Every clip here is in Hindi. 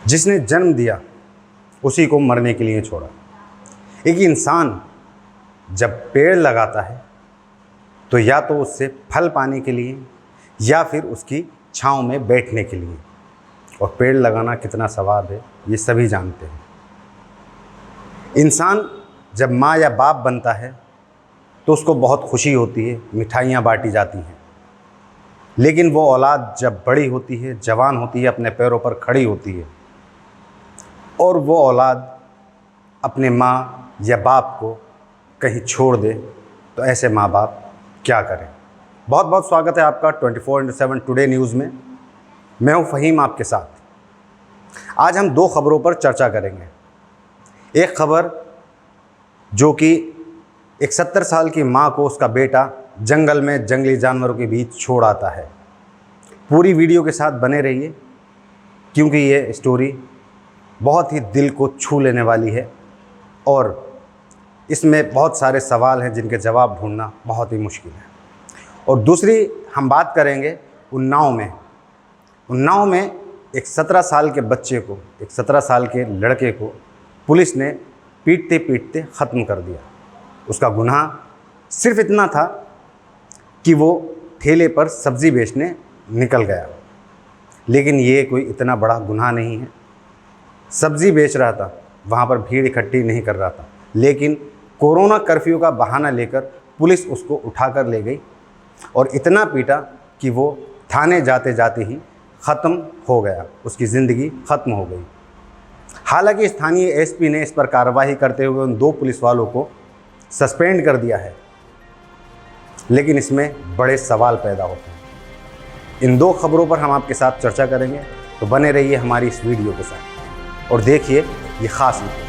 जिसने जन्म दिया उसी को मरने के लिए छोड़ा। एक इंसान जब पेड़ लगाता है तो या तो उससे फल पाने के लिए या फिर उसकी छांव में बैठने के लिए, और पेड़ लगाना कितना सवाब है ये सभी जानते हैं। इंसान जब माँ या बाप बनता है तो उसको बहुत खुशी होती है, मिठाइयाँ बांटी जाती हैं, लेकिन वो औलाद जब बड़ी होती है, जवान होती है, अपने पैरों पर खड़ी होती है और वो औलाद अपने माँ या बाप को कहीं छोड़ दे तो ऐसे माँ बाप क्या करें। बहुत बहुत स्वागत है आपका 24/7 टुडे न्यूज़ में। मैं हूँ फ़हीम आपके साथ। आज हम दो खबरों पर चर्चा करेंगे। एक खबर जो कि एक 70 साल की माँ को उसका बेटा जंगल में जंगली जानवरों के बीच छोड़ आता है। पूरी वीडियो के साथ बने रहिए क्योंकि ये स्टोरी बहुत ही दिल को छू लेने वाली है और इसमें बहुत सारे सवाल हैं जिनके जवाब ढूंढना बहुत ही मुश्किल है। और दूसरी हम बात करेंगे उन्नाव में एक 17 साल के बच्चे को, एक 17 साल के लड़के को पुलिस ने पीटते पीटते ख़त्म कर दिया। उसका गुनाह सिर्फ इतना था कि वो ठेले पर सब्ज़ी बेचने निकल गया, लेकिन ये कोई इतना बड़ा गुनाह नहीं है। सब्ज़ी बेच रहा था, वहाँ पर भीड़ इकट्ठी नहीं कर रहा था, लेकिन कोरोना कर्फ्यू का बहाना लेकर पुलिस उसको उठाकर ले गई और इतना पीटा कि वो थाने जाते जाते ही ख़त्म हो गया, उसकी ज़िंदगी ख़त्म हो गई। हालांकि स्थानीय एसपी ने इस पर कार्रवाई करते हुए उन दो पुलिस वालों को सस्पेंड कर दिया है, लेकिन इसमें बड़े सवाल पैदा होते हैं। इन दो खबरों पर हम आपके साथ चर्चा करेंगे, तो बने रहिए हमारी इस वीडियो के साथ और देखिए ये ख़ास वीडियो।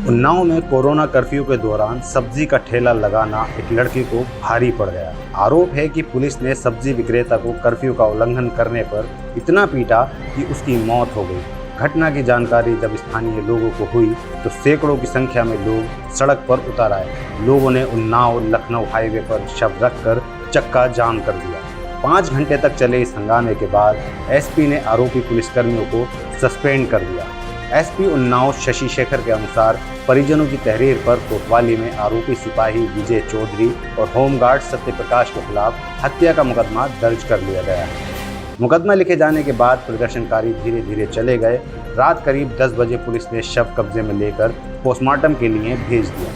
उन्नाव में कोरोना कर्फ्यू के दौरान सब्जी का ठेला लगाना एक लड़के को भारी पड़ गया। आरोप है कि पुलिस ने सब्जी विक्रेता को कर्फ्यू का उल्लंघन करने पर इतना पीटा कि उसकी मौत हो गई। घटना की जानकारी जब स्थानीय लोगों को हुई तो सैकड़ों की संख्या में लोग सड़क पर उतर आए। लोगों ने उन्नाव लखनऊ हाईवे पर शव रखकर चक्का जाम कर दिया। 5 घंटे तक चले इस हंगामे के बाद एसपी ने आरोपी पुलिसकर्मियों को सस्पेंड कर दिया। एसपी उन्नाव शशि शेखर के अनुसार परिजनों की तहरीर पर कोतवाली में आरोपी सिपाही विजय चौधरी और होमगार्ड सत्यप्रकाश के खिलाफ हत्या का मुकदमा दर्ज कर लिया गया है। मुकदमा लिखे जाने के बाद प्रदर्शनकारी धीरे धीरे चले गए। रात करीब 10 बजे पुलिस ने शव कब्जे में लेकर पोस्टमार्टम के लिए भेज दिया।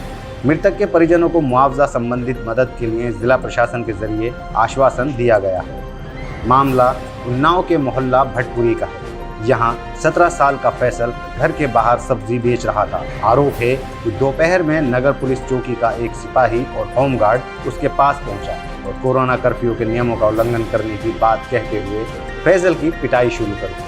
मृतक के परिजनों को मुआवजा संबंधित मदद के लिए जिला प्रशासन के जरिए आश्वासन दिया गया है। मामला उन्नाव के मोहल्ला भटपुरी का है। यहाँ 17 साल का फैसल घर के बाहर सब्जी बेच रहा था। आरोप है कि दोपहर में नगर पुलिस चौकी का एक सिपाही और होमगार्ड उसके पास पहुंचा और कोरोना कर्फ्यू के नियमों का उल्लंघन करने की बात कहते हुए फैसल की पिटाई शुरू कर दी।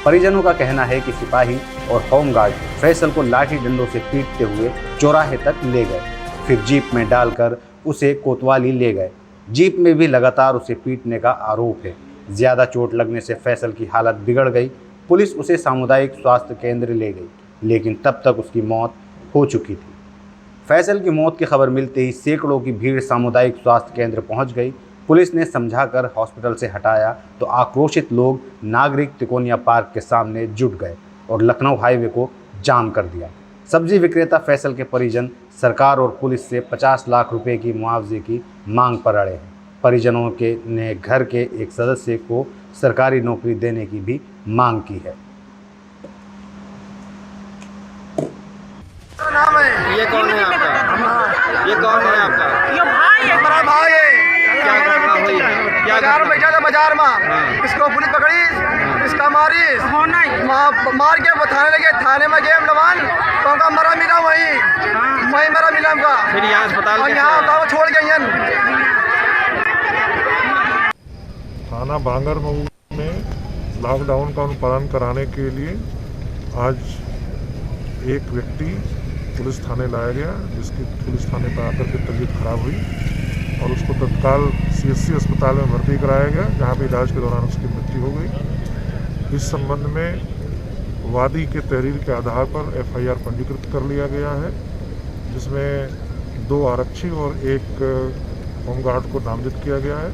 परिजनों का कहना है कि सिपाही और होमगार्ड फैसल को लाठी डंडों से पीटते हुए चौराहे तक ले गए, फिर जीप में डालकर उसे कोतवाली ले गए। जीप में भी लगातार उसे पीटने का आरोप है। ज़्यादा चोट लगने से फैसल की हालत बिगड़ गई। पुलिस उसे सामुदायिक स्वास्थ्य केंद्र ले गई, लेकिन तब तक उसकी मौत हो चुकी थी। फैसल की मौत की खबर मिलते ही सैकड़ों की भीड़ सामुदायिक स्वास्थ्य केंद्र पहुंच गई। पुलिस ने समझाकर हॉस्पिटल से हटाया तो आक्रोशित लोग नागरिक तिकोनिया पार्क के सामने जुट गए और लखनऊ हाईवे को जाम कर दिया। सब्जी विक्रेता फैसल के परिजन सरकार और पुलिस से 50 लाख रुपए की मुआवजे की मांग पर अड़े हैं। परिजनों के ने घर के एक सदस्य को सरकारी नौकरी देने की भी मांग की है। नाम है ये कौन है आपका? ये कौन है आपका? ये भाई है, हमारा भाई है। क्या घटना हुई है? क्या बाजार में घटना? बैठा था बाजार में, हाँ। इसको पुलिस पकड़ी, इसका मारी, मार के वो थाने लगे। थाने में गए नवान तो उनका मरा मिला वहीं मरा मिला हमका। फिर यहाँ अस्पताल और कैसे यहाँ आए? होता वो छोड़ गए। थाना बांगरमऊ में लॉकडाउन का पालन कराने के लिए आज एक व्यक्ति पुलिस थाने लाया गया, जिसकी पुलिस थाने पर आकर के तबीयत खराब हुई और उसको तत्काल सीएससी अस्पताल में भर्ती कराया गया, जहां पे इलाज के दौरान उसकी मृत्यु हो गई। इस संबंध में वादी के तहरीर के आधार पर एफआईआर पंजीकृत कर लिया गया है, जिसमें 2 आरक्षी और एक होमगार्ड को नामजद किया गया है।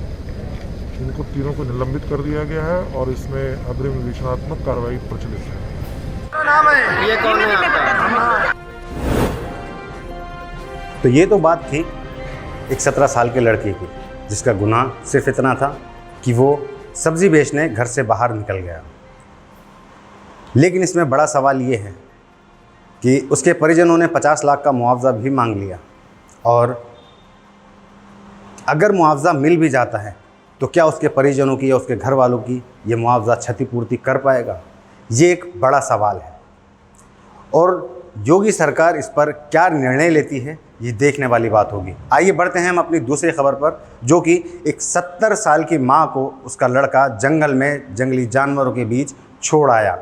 इनको तीनों को निलंबित कर दिया गया है और इसमें अग्रिम विवेचनात्मक कार्रवाई प्रचलित है। नाम है ये कौन है आपका? तो ये तो बात थी एक 17 साल के लड़के की, जिसका गुनाह सिर्फ इतना था कि वो सब्जी बेचने घर से बाहर निकल गया। लेकिन इसमें बड़ा सवाल ये है कि उसके परिजनों ने 50 लाख का मुआवजा भी मांग लिया, और अगर मुआवजा मिल भी जाता है तो क्या उसके परिजनों की या उसके घर वालों की ये मुआवजा क्षतिपूर्ति कर पाएगा? ये एक बड़ा सवाल है। और योगी सरकार इस पर क्या निर्णय लेती है, ये देखने वाली बात होगी। आइए बढ़ते हैं हम अपनी दूसरी खबर पर, जो कि एक 70 साल की मां को उसका लड़का जंगल में जंगली जानवरों के बीच छोड़ आया।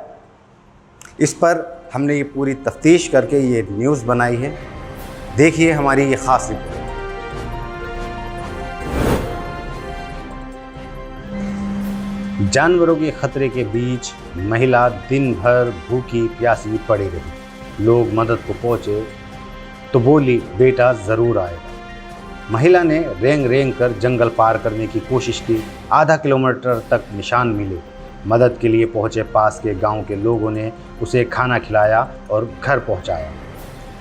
इस पर हमने ये पूरी तफ्तीश करके ये न्यूज़ बनाई है। देखिए हमारी ये ख़ास रिपोर्ट। जानवरों के खतरे के बीच महिला दिन भर भूखी प्यासी पड़ी रही। लोग मदद को पहुंचे तो बोली, बेटा ज़रूर आएगा। महिला ने रेंग रेंग कर जंगल पार करने की कोशिश की। आधा किलोमीटर तक निशान मिले। मदद के लिए पहुंचे पास के गांव के लोगों ने उसे खाना खिलाया और घर पहुंचाया।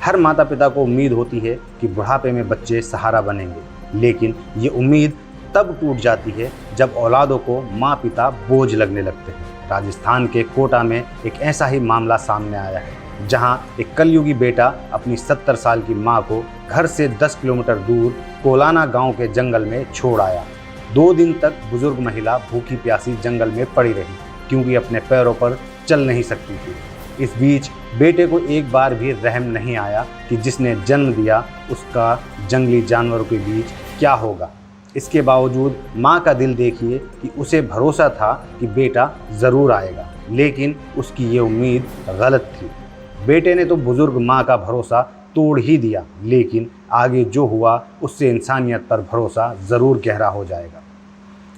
हर माता पिता को उम्मीद होती है कि बुढ़ापे में बच्चे सहारा बनेंगे, लेकिन ये उम्मीद तब टूट जाती है जब औलादों को माँ पिता बोझ लगने लगते हैं। राजस्थान के कोटा में एक ऐसा ही मामला सामने आया है, जहां एक कलयुगी बेटा अपनी 70 साल की मां को घर से 10 किलोमीटर दूर कोलाना गांव के जंगल में छोड़ आया। 2 दिन तक बुजुर्ग महिला भूखी प्यासी जंगल में पड़ी रही, क्योंकि अपने पैरों पर चल नहीं सकती थी। इस बीच बेटे को एक बार भी रहम नहीं आया कि जिसने जन्म दिया उसका जंगली जानवरों के बीच क्या होगा। इसके बावजूद माँ का दिल देखिए कि उसे भरोसा था कि बेटा ज़रूर आएगा, लेकिन उसकी ये उम्मीद गलत थी। बेटे ने तो बुज़ुर्ग माँ का भरोसा तोड़ ही दिया, लेकिन आगे जो हुआ उससे इंसानियत पर भरोसा ज़रूर गहरा हो जाएगा।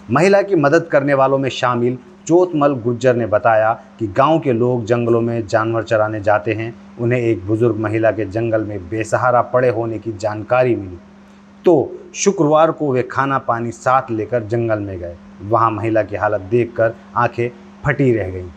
महिला की मदद करने वालों में शामिल चोतमल गुज्जर ने बताया कि गांव के लोग जंगलों में जानवर चराने जाते हैं। उन्हें एक बुज़ुर्ग महिला के जंगल में बेसहारा पड़े होने की जानकारी मिली, तो शुक्रवार को वे खाना पानी साथ लेकर जंगल में गए। वहां महिला की हालत देखकर आंखें फटी रह गईं।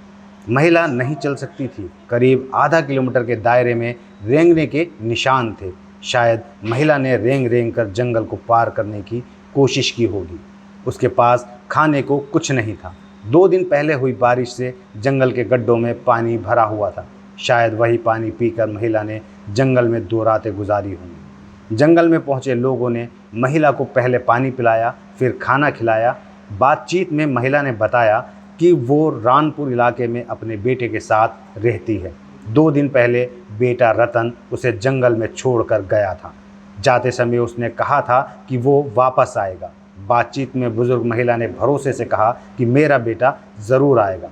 महिला नहीं चल सकती थी। करीब आधा किलोमीटर के दायरे में रेंगने के निशान थे। शायद महिला ने रेंग रेंग कर जंगल को पार करने की कोशिश की होगी। उसके पास खाने को कुछ नहीं था। 2 दिन पहले हुई बारिश से जंगल के गड्ढों में पानी भरा हुआ था। शायद वही पानी पीकर महिला ने जंगल में 2 रातें गुजारी होंगी। जंगल में पहुंचे लोगों ने महिला को पहले पानी पिलाया, फिर खाना खिलाया। बातचीत में महिला ने बताया कि वो रानपुर इलाके में अपने बेटे के साथ रहती है। 2 दिन पहले बेटा रतन उसे जंगल में छोड़कर गया था। जाते समय उसने कहा था कि वो वापस आएगा। बातचीत में बुजुर्ग महिला ने भरोसे से कहा कि मेरा बेटा ज़रूर आएगा।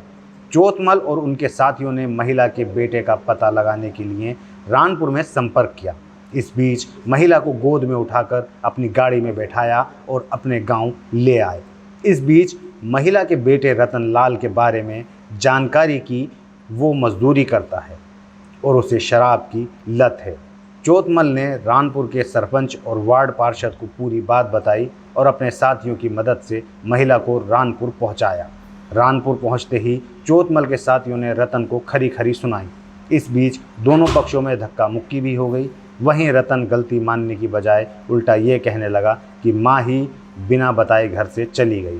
चोतमल और उनके साथियों ने महिला के बेटे का पता लगाने के लिए रानपुर में संपर्क किया। इस बीच महिला को गोद में उठाकर अपनी गाड़ी में बैठाया और अपने गांव ले आए। इस बीच महिला के बेटे रतन लाल के बारे में जानकारी की। वो मजदूरी करता है और उसे शराब की लत है। चोतमल ने रानपुर के सरपंच और वार्ड पार्षद को पूरी बात बताई और अपने साथियों की मदद से महिला को रानपुर पहुंचाया। रानपुर पहुंचते ही चोतमल के साथियों ने रतन को खरी खरी सुनाई। इस बीच दोनों पक्षों में धक्का मुक्की भी हो गई। वहीं रतन गलती मानने की बजाय उल्टा ये कहने लगा कि माँ ही बिना बताए घर से चली गई।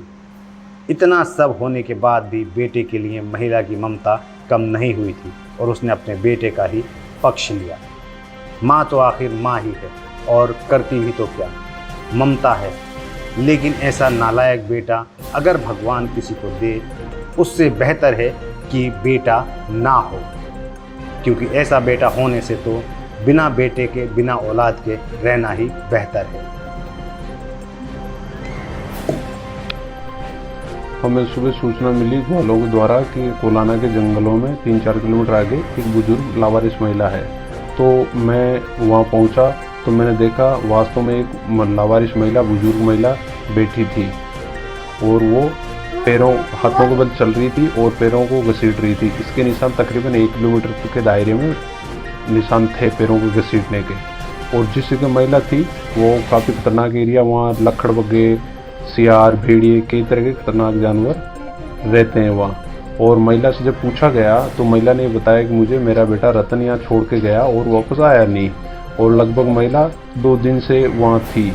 इतना सब होने के बाद भी बेटे के लिए महिला की ममता कम नहीं हुई थी और उसने अपने बेटे का ही पक्ष लिया। माँ तो आखिर माँ ही है और करती भी तो क्या, ममता है। लेकिन ऐसा नालायक बेटा अगर भगवान किसी को दे, उससे बेहतर है कि बेटा ना हो, क्योंकि ऐसा बेटा होने से तो बिना बेटे के, बिना औलाद के रहना ही बेहतर है। हमें सुबह सूचना मिली वालों के द्वारा कि कोलाना के जंगलों में 3-4 किलोमीटर आगे एक बुजुर्ग लावारिस महिला है। तो मैं वहाँ पहुँचा तो मैंने देखा वास्तव में एक लावारिस महिला, बुजुर्ग महिला बैठी थी और वो हाथों के बल चल रही थी और पैरों को घसीट रही थी। इसके निशान तकरीबन 1 किलोमीटर के दायरे में निशान थे पैरों को घसीटने के। और जिस जगह महिला थी वो काफ़ी खतरनाक एरिया, वहाँ लखड़ बग्गे, सियार, भेड़िए, कई तरह के खतरनाक जानवर रहते हैं वहाँ। और महिला से जब पूछा गया तो महिला ने बताया कि मुझे मेरा बेटा रतन यहाँ छोड़ के गया और वापस आया नहीं, और लगभग महिला 2 दिन से वहाँ थी।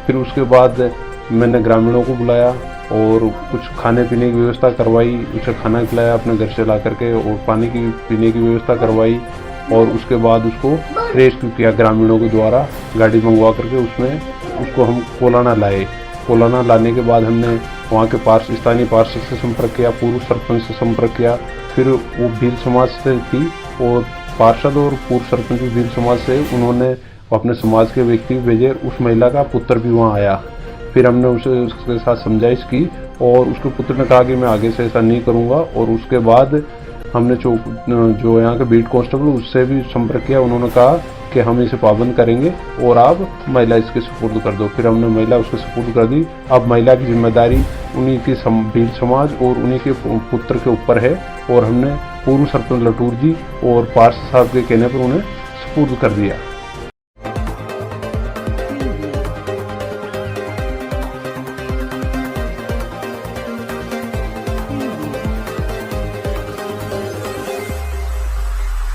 फिर उसके बाद मैंने ग्रामीणों को बुलाया और कुछ खाने पीने की व्यवस्था करवाई, उसे खाना खिलाया अपने घर से ला करके, और पानी की पीने की व्यवस्था करवाई, और उसके बाद उसको रेस्क्यू किया ग्रामीणों के द्वारा गाड़ी मंगवा करके। उसमें उसको हम कोलाना लाए। कोलाना लाने के बाद हमने वहाँ के स्थानीय पार्षद से संपर्क किया, पूर्व सरपंच से संपर्क किया। फिर वो भील समाज से थी और पार्षद और पूर्व सरपंच भील समाज से, उन्होंने अपने समाज के व्यक्ति भेजे। उस महिला का पुत्र भी वहाँ आया। फिर हमने उसके साथ समझाइश की और उसके पुत्र ने कहा कि मैं आगे से ऐसा नहीं करूँगा। और उसके बाद हमने जो यहाँ के बीट कांस्टेबल उससे भी संपर्क किया। उन्होंने कहा कि हम इसे पाबंद करेंगे और आप महिला इसके सुपुर्द कर दो। फिर हमने महिला उसके सुपुर्द कर दी। अब महिला की जिम्मेदारी उन्हीं की भील समाज और उन्हीं के पुत्र के ऊपर है, और हमने पूर्व सरपंच लटूर जी और पार्षद साहब के कहने पर उन्हें सुपुर्द कर दिया।